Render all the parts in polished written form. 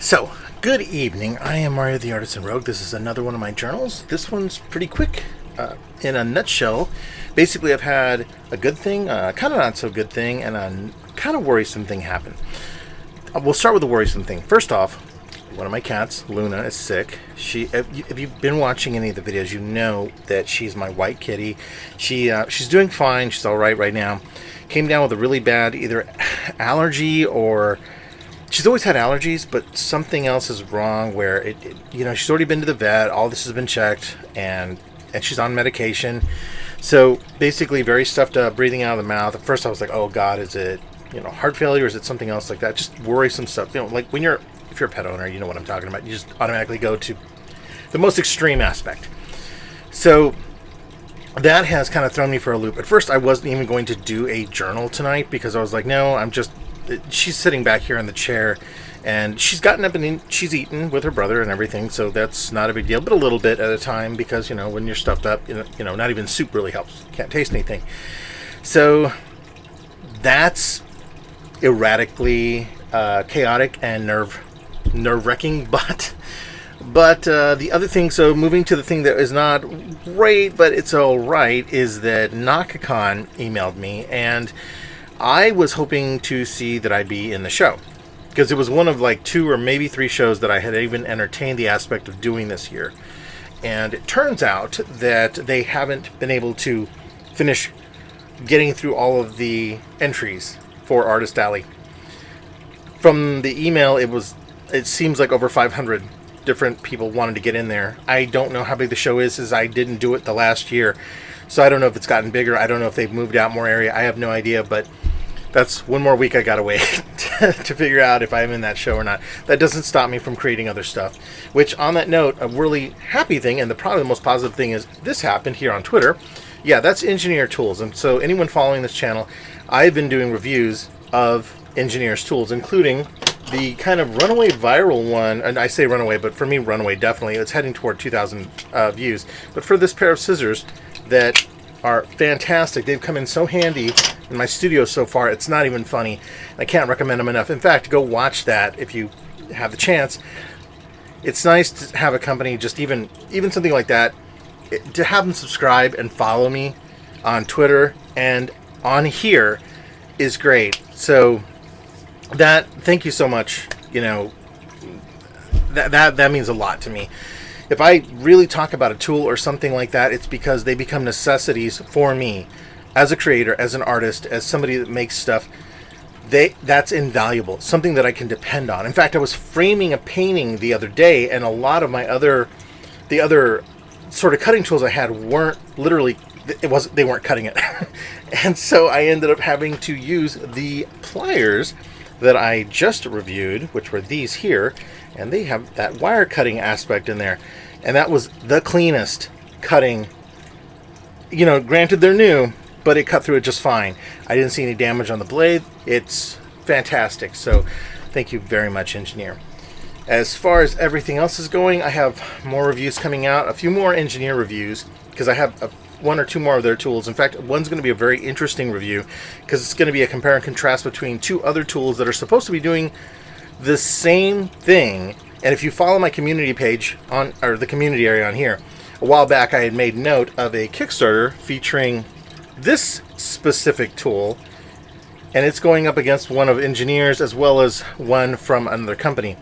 So, good evening. I am Mario the Artisan Rogue. This is another one of my journals. This one's pretty quick. In a nutshell, basically I've had a good thing, kind of not so good thing, and a kind of worrisome thing happen. We'll start with the worrisome thing. First off, one of my cats, Luna, is sick. If you've been watching any of the videos, you know that she's my white kitty. She's doing fine. She's all right now. Came down with a really bad either allergy or... She's always had allergies, but something else is wrong where she's already been to the vet. All this has been checked, and she's on medication. So basically very stuffed up, breathing out of the mouth. At first I was like, oh God, is it, heart failure? Is it something else like that? Just worrisome stuff. Like if you're a pet owner, you know what I'm talking about. You just automatically go to the most extreme aspect. So that has kind of thrown me for a loop. At first I wasn't even going to do a journal tonight because I was like, no, she's sitting back here in the chair and she's gotten up and she's eaten with her brother and everything, so that's not a big deal, but a little bit at a time because when you're stuffed up, not even soup really helps. Can't taste anything. So that's erratically chaotic and nerve-wracking, but the other thing, so moving to the thing that is not great but it's all right, is that Nakakon emailed me, and I was hoping to see that I'd be in the show because it was one of like 2 or maybe 3 shows that I had even entertained the aspect of doing this year. And it turns out that they haven't been able to finish getting through all of the entries for Artist Alley. From the email, it seems like over 500 different people wanted to get in there. I don't know how big the show is, as I didn't do it the last year. So I don't know if it's gotten bigger. I don't know if they've moved out more area. I have no idea, but that's one more week I gotta wait to figure out if I'm in that show or not. That doesn't stop me from creating other stuff. Which, on that note, a really happy thing, and probably the most positive thing is this happened here on Twitter. Yeah, that's Engineer Tools. And so anyone following this channel, I've been doing reviews of Engineer's tools, including the kind of runaway viral one, and I say runaway, but for me, runaway definitely. It's heading toward 2,000 views. But for this pair of scissors that are fantastic, they've come in so handy in my studio so far, it's not even funny. I can't recommend them enough. In fact, go watch that if you have the chance. It's nice to have a company, just even something like that, to have them subscribe and follow me on Twitter and on here is great. So thank you so much. That means a lot to me. If I really talk about a tool or something like that, it's because they become necessities for me as a creator, as an artist, as somebody that makes stuff. That's invaluable, something that I can depend on. In fact, I was framing a painting the other day, and a lot of the other sort of cutting tools I had weren't literally, they weren't cutting it. And so I ended up having to use the pliers that I just reviewed, which were these here, and they have that wire cutting aspect in there, and that was the cleanest cutting. Granted they're new, but it cut through it just fine. I didn't see any damage on the blade. It's fantastic. So thank you very much, Engineer. As far as everything else is going, I have more reviews coming out, a few more Engineer reviews, because I have 1 or 2 more of their tools. In fact, one's going to be a very interesting review because it's going to be a compare and contrast between 2 other tools that are supposed to be doing the same thing. And if you follow my community page or the community area on here, a while back I had made note of a Kickstarter featuring this specific tool, and it's going up against one of Engineer's as well as one from another company,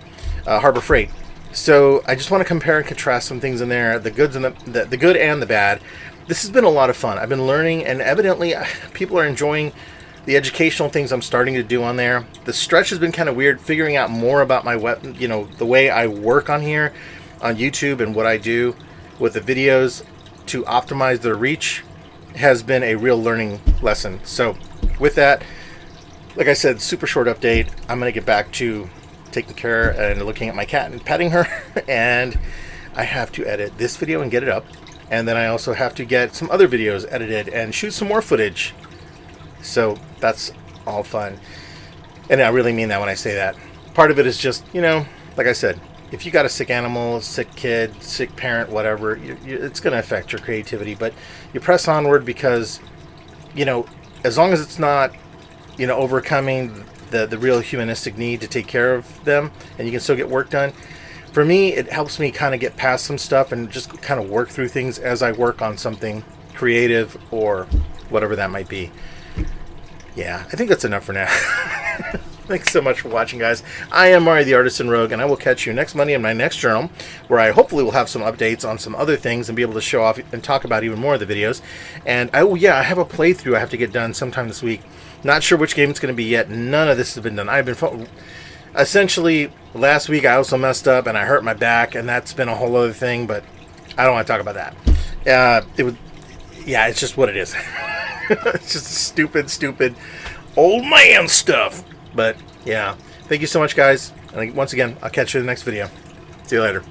Harbor Freight. So I just want to compare and contrast some things in there, the goods and the good and the bad. This has been a lot of fun. I've been learning, and evidently people are enjoying the educational things I'm starting to do on there. The stretch has been kind of weird, figuring out more about my the way I work on here on YouTube and what I do with the videos to optimize their reach has been a real learning lesson. So with that, like I said, super short update. I'm going to get back to taking care and looking at my cat and petting her, and I have to edit this video and get it up, and then I also have to get some other videos edited and shoot some more footage. So that's all fun, and I really mean that when I say that. Part of it is just, like I said, if you got a sick animal, sick kid, sick parent, whatever, it's going to affect your creativity, but you press onward because, as long as it's not, overcoming the real humanistic need to take care of them, and you can still get work done. For me, it helps me kind of get past some stuff and just kind of work through things as I work on something creative or whatever that might be. Yeah, I think that's enough for now. Thanks so much for watching, guys. I am Mario the Artisan Rogue, and I will catch you next Monday in my next journal, where I hopefully will have some updates on some other things and be able to show off and talk about even more of the videos. And I have a playthrough I have to get done sometime this week. Not sure which game it's going to be yet. None of this has been done. I've been essentially last week I also messed up and I hurt my back, and that's been a whole other thing. But I don't want to talk about that. It's just what it is. It's just stupid old man stuff. But yeah, thank you so much, guys. And once again, I'll catch you in the next video. See you later.